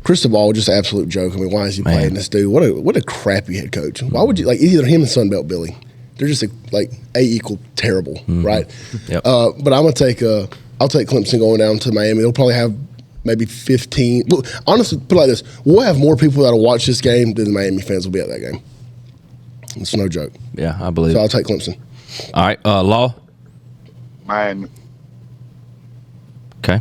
Cristobal, just an absolute joke. I mean, why is he playing this dude? What a crappy head coach. Why would you either him and Sunbelt Billy? They're just A = terrible, right? Yep. But I'm gonna take I'll take Clemson going down to Miami. They'll probably have maybe 15. Well, honestly, put it like this: we'll have more people that'll watch this game than the Miami fans will be at that game. It's no joke. Yeah, I believe. So I'll take Clemson. All right, Law. Miami. Okay.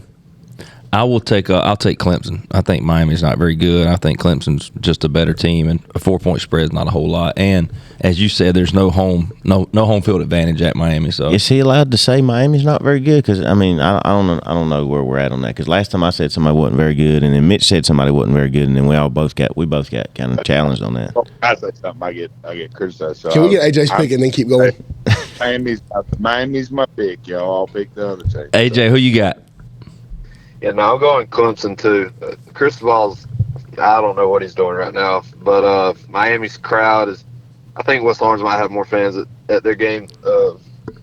I'll take Clemson. I think Miami's not very good. I think Clemson's just a better team, and a 4-point spread is not a whole lot. And as you said, there's no home field advantage at Miami. So is he allowed to say Miami's not very good? Because I mean, I don't know where we're at on that. Because last time I said somebody wasn't very good, and then Mitch said somebody wasn't very good, and then we both got kind of challenged on that. I say something, I get criticized. So Can we get AJ's pick and then keep going? Miami's my pick, y'all. I'll pick the other team. AJ, who you got? Yeah, no, I'm going Clemson too. Cristobal's, I don't know what he's doing right now, but Miami's crowd is, I think West Orange might have more fans at their game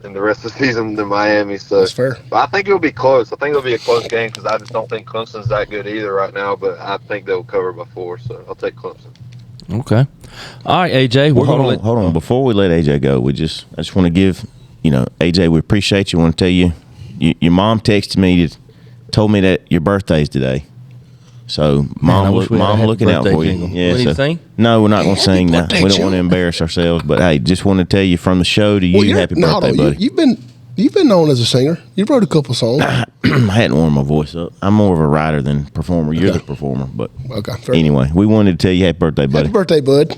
in the rest of the season than Miami. So that's fair. But I think it'll be close. I think it'll be a close game because I just don't think Clemson's that good either right now, but I think they'll cover by 4, so I'll take Clemson. Okay. All right, AJ. Hold on. Before we let AJ go, I just want to give, AJ, we appreciate you. I want to tell you, your mom texted me, told me that your birthday's today. So, Mom looking out for you. Yeah, so, sing? No, we're not going to sing now. We don't want to embarrass ourselves. But, hey, just want to tell you from the show to you, happy birthday, buddy. You've been known as a singer. You wrote a couple songs. I hadn't warmed my voice up. I'm more of a writer than performer. You're the performer. But anyway, we wanted to tell you happy birthday, buddy. Happy birthday, bud.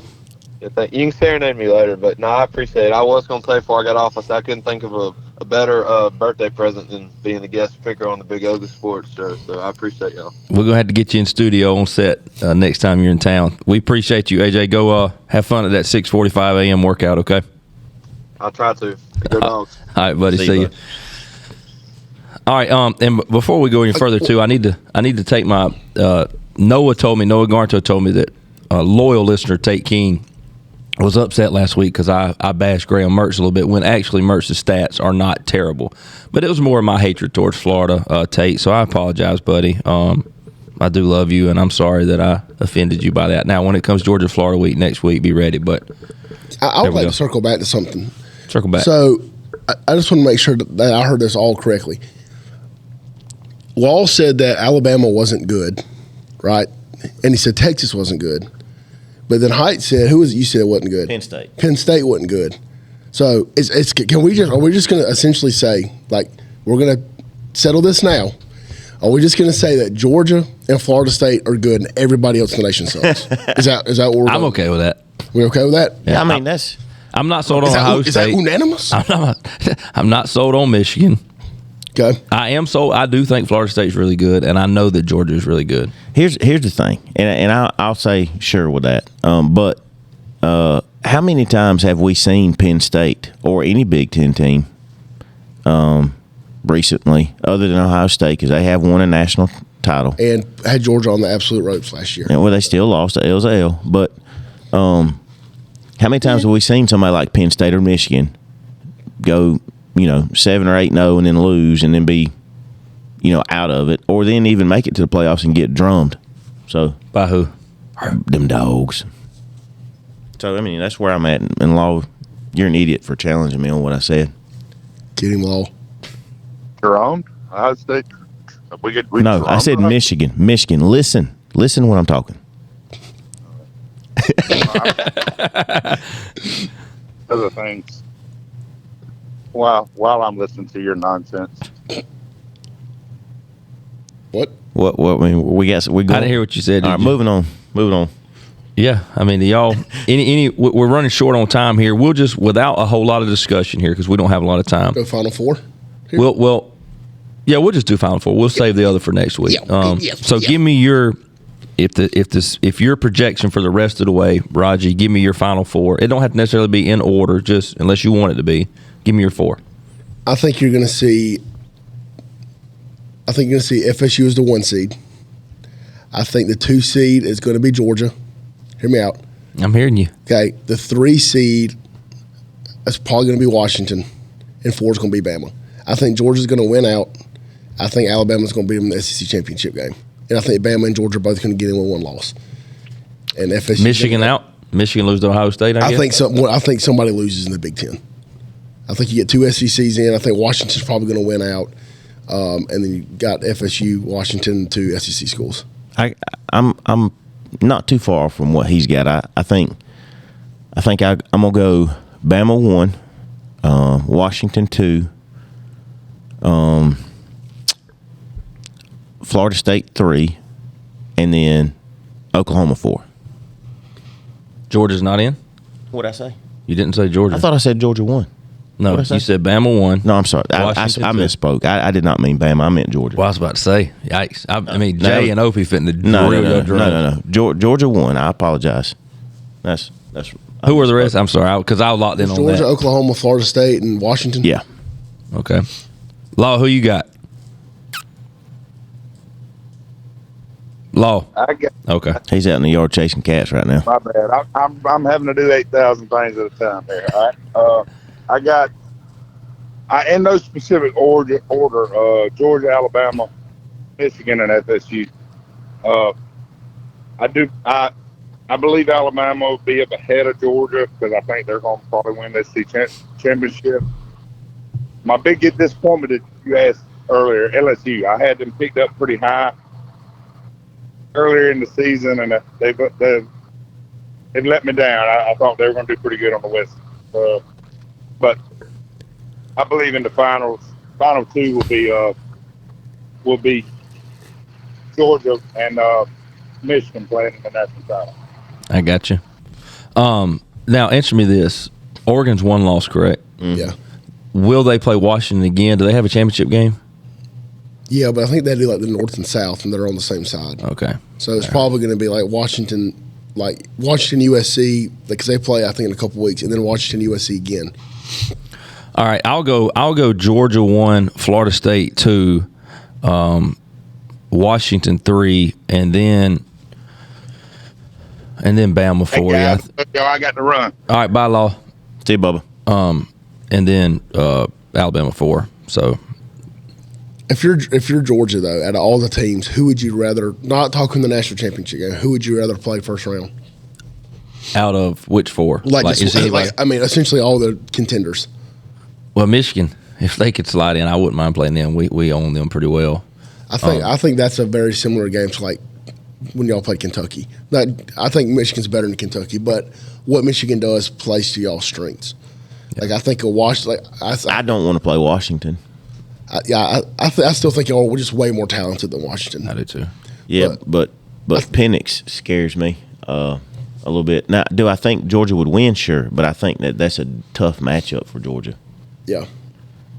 You can serenade me later, but no, I appreciate it. I was going to say before I got off, I said I couldn't think of a better birthday present than being the guest speaker on the Big Ugly Sports show, so I appreciate y'all. We're going to have to get you in studio on set next time you're in town. We appreciate you, AJ. Go have fun at that 6:45 a.m. workout, okay? I'll try to. Go Dogs. All right, buddy. See you. All right, and before we go any further, too, I need to take my Noah Garnto told me that loyal listener Tate King was upset last week because I bashed Graham Mertz a little bit when actually Mertz's stats are not terrible. But it was more of my hatred towards Florida, Tate, so I apologize, buddy. I do love you, and I'm sorry that I offended you by that. Now, when it comes Georgia-Florida week next week, be ready. But I would like to circle back to something. Circle back. So I just want to make sure that I heard this all correctly. Law said that Alabama wasn't good, right? And he said Texas wasn't good. But then Height said, who was it you said wasn't good? Penn State. Penn State wasn't good. So are we just going to essentially say, like, we're going to settle this now? Are we just going to say that Georgia and Florida State are good and everybody else in the nation sucks? Is that what we're I'm okay with that. We okay with that? Yeah, I mean, that's... I'm not sold on Ohio State. Is that unanimous? I'm not sold on Michigan. Okay. I am sold. I do think Florida State's really good, and I know that Georgia's really good. Here's the thing, and I'll say sure with that. But how many times have we seen Penn State or any Big Ten team recently, other than Ohio State, because they have won a national title and had Georgia on the absolute ropes last year? And, well, they still lost to L's L. But how many times have we seen somebody like Penn State or Michigan go, 7 or 8-0 and then lose and then be, out of it, or then even make it to the playoffs and get drummed? So by who? Them dogs. So I mean, that's where I'm at. And Law, you're an idiot for challenging me on what I said. Get him, Law. You're on Ohio State. No, I said Michigan. Michigan. Listen when I'm talking. Other things. While I'm listening to your nonsense. What? I mean, we got. I didn't hear what you said. All right, moving on. Yeah, I mean, y'all. We're running short on time here. We'll just, without a whole lot of discussion here, because we don't have a lot of time. Go Final Four. Here. We'll just do Final Four. We'll save the other for next week. Give me your. If your projection for the rest of the way, Raji, give me your Final Four. It don't have to necessarily be in order, just unless you want it to be. Give me your 4. I think you're going to see FSU as the 1 seed. I think the 2 seed is going to be Georgia. Hear me out. I'm hearing you. Okay, the 3 seed is probably going to be Washington, and 4 is going to be Bama. I think Georgia's going to win out. I think Alabama's going to beat them in the SEC championship game. And I think Bama and Georgia are both going to get in with 1 loss. And FSU Michigan out. Michigan lose to Ohio State. I think somebody loses in the Big Ten. I think you get 2 SECs in. I think Washington's probably going to win out, and then you got FSU, Washington, 2 SEC schools. I'm not too far from what he's got. I think I'm gonna go Bama 1, Washington 2, Florida State 3, and then Oklahoma 4. Georgia's not in? What'd I say? You didn't say Georgia. I thought I said Georgia 1. No, you said Bama 1. No, I'm sorry. I misspoke. I did not mean Bama. I meant Georgia. Well, I was about to say, yikes. I mean, Jay and Opie fitting the No. Georgia 1. I apologize. That's who were the rest? I'm sorry, because I was locked in on Georgia, that. Oklahoma, Florida State, and Washington. Yeah. Okay. Law, who you got? Law. Okay. He's out in the yard chasing cats right now. My bad. I'm having to do 8,000 things at a time here. All right. In no specific order, Georgia, Alabama, Michigan, and FSU. I believe Alabama will be up ahead of Georgia because I think they're going to probably win the SEC championship. My big disappointment that you asked earlier, LSU. I had them picked up pretty high earlier in the season, and they've let me down. I thought they were going to do pretty good on the West, but I believe in the finals. Final 2 will be Georgia and Michigan playing in the national title. I got you. Now answer me this: Oregon's 1 loss, correct? Mm-hmm. Yeah. Will they play Washington again? Do they have a championship game? Yeah, but I think they do like the North and South, and they're on the same side. Okay. So it's probably going to be like Washington USC, because they play I think in a couple weeks, and then Washington USC again. All right, I'll go Georgia 1, Florida State 2, Washington 3, and then Bama 4. Hey guys, I got to run. All right, bye, Law. See you, Bubba. And then Alabama 4. So if you're Georgia though, out of all the teams, who would you rather? Not talking the national championship game. Who would you rather play first round? Out of which 4? Essentially all the contenders. Well, Michigan, if they could slide in, I wouldn't mind playing them. We own them pretty well. I think that's a very similar game to like when y'all played Kentucky. I think Michigan's better than Kentucky, but what Michigan does plays to y'all's strengths. Like I think I don't want to play Washington. I still think y'all were just way more talented than Washington. I do too. Yeah, but Penix scares me a little bit. Now, do I think Georgia would win? Sure, but I think that's a tough matchup for Georgia. Yeah,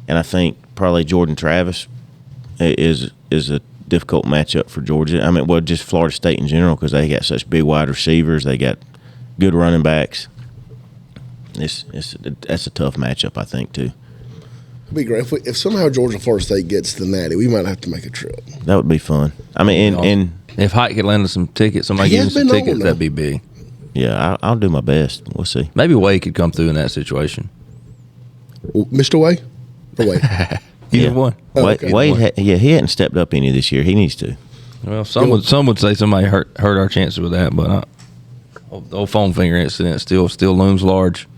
and I think probably Jordan Travis is a difficult matchup for Georgia. I mean, well, just Florida State in general because they got such big wide receivers. They got good running backs. That's a tough matchup, I think, too. It'd be great if somehow Georgia Florida State gets the Natty. We might have to make a trip. That would be fun. I mean, and if Hike could land us some tickets, somebody give us some tickets, that'd be big. Yeah, I'll do my best. We'll see. Maybe Wade could come through in that situation. Mr. Wade? Or Wade? Either one. Wade, he hadn't stepped up any this year. He needs to. Well, some would say somebody hurt our chances with that, but the old foam finger incident still looms large.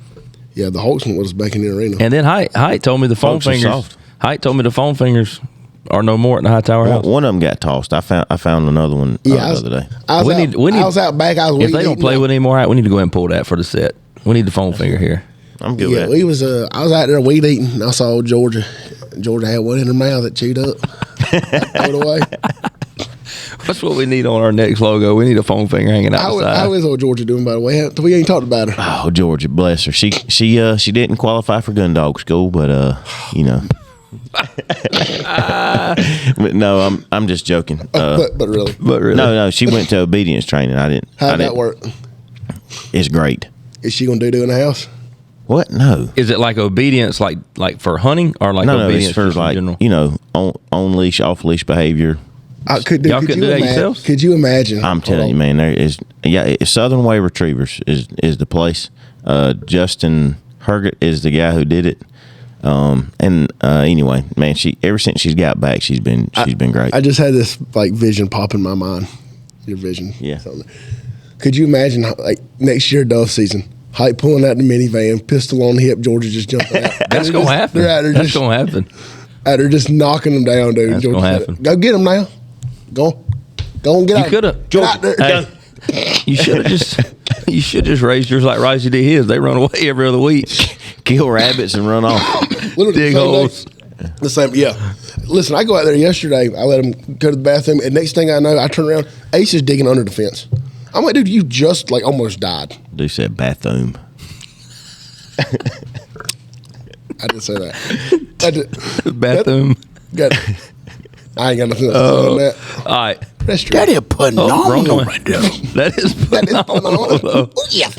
Yeah, the Hawks one was back in the arena. And then Hite told me the foam fingers. Hite told me the foam fingers are no more at the Hightower House. One of them got tossed. I found another one the other day. I was out back. If they don't play with anymore, we need to go ahead and pull that for the set. We need the foam finger here. I'm good with that. I was out there weed eating. And I saw Georgia. Georgia had one in her mouth that chewed up. Throw it away. That's what we need on our next logo. We need a foam finger hanging out the side. How is old Georgia doing, by the way? We ain't talked about her. Oh, Georgia, bless her. She didn't qualify for gun dog school, but but no, I'm just joking. But really, no, she went to obedience training. I didn't. How'd that work? It's great. Is she gonna do in the house? What? No. Is it like obedience, like for hunting, or like obedience it's for like in general? On leash, off leash behavior. Could you imagine? I'm telling you, man. There is Southern Way Retrievers is the place. Justin Herget is the guy who did it. Anyway, man, ever since she's got back, she's been great. I just had this like vision pop in my mind. Your vision, yeah. Could you imagine like next year dove season? Hike pulling out the minivan, pistol on the hip, Georgia just jumping out. That's gonna happen. That's gonna happen. Out there just knocking them down, dude. That's gonna happen. Go get them now. Go and get out. You could have. Get out there. Hey, you should just raised yours like Risey did his. They run away every other week, kill rabbits and run off, dig holes. The same, yeah. Listen, I go out there yesterday. I let him go to the bathroom, and next thing I know, I turn around. Ace is digging under the fence. I'm like, dude, you just like almost died. Dude said bathroom. I didn't say that. Bathroom. I ain't got nothing else to say on that. All right. That is phenomenal right there. That is phenomenal. Yeah.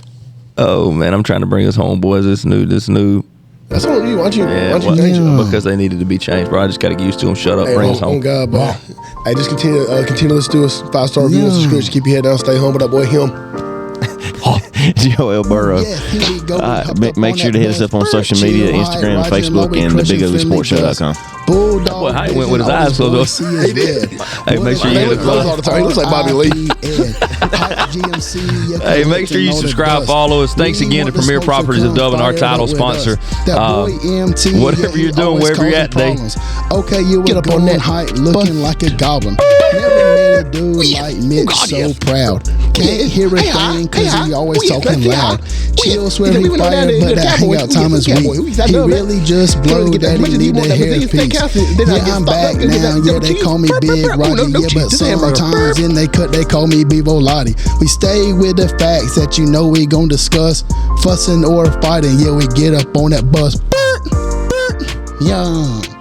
Oh, man, I'm trying to bring us home, boys. This new. That's on you. Why don't you change it? Because they needed to be changed, bro. I just got to get used to them. Shut up. Bring us home. Oh, God, boy. Hey, just continue to listen to us. 5-star review and subscription. Keep your head down. Stay home with that boy, him. Joel Burrow. Make sure to hit us up on social media, Instagram, Facebook, and thebiguglysportshow.com. Boy, I went with his eyes closed. He did. Hey, make sure you hit us all the time. He looks like Bobby Lee. Hey, make sure you subscribe, follow us. Thanks again to Premier Properties of Dublin, our title sponsor. Whatever you're doing, wherever you're at today. Okay, you get up on that height looking like a goblin. Never met a dude like Mitch so proud. Can't hear a thing because he always talking loud. Chills where he fired, but that hangout time is weak. He really just blowed that he need a hairpiece. Yeah, I'm back now. Yeah, they call me Big Roddy. Yeah, but sometimes in they cut, they call me Bevo Lottie. We stay with the facts that you know we gon' discuss. Fussing or fighting, yeah, we get up on that bus. Yeah.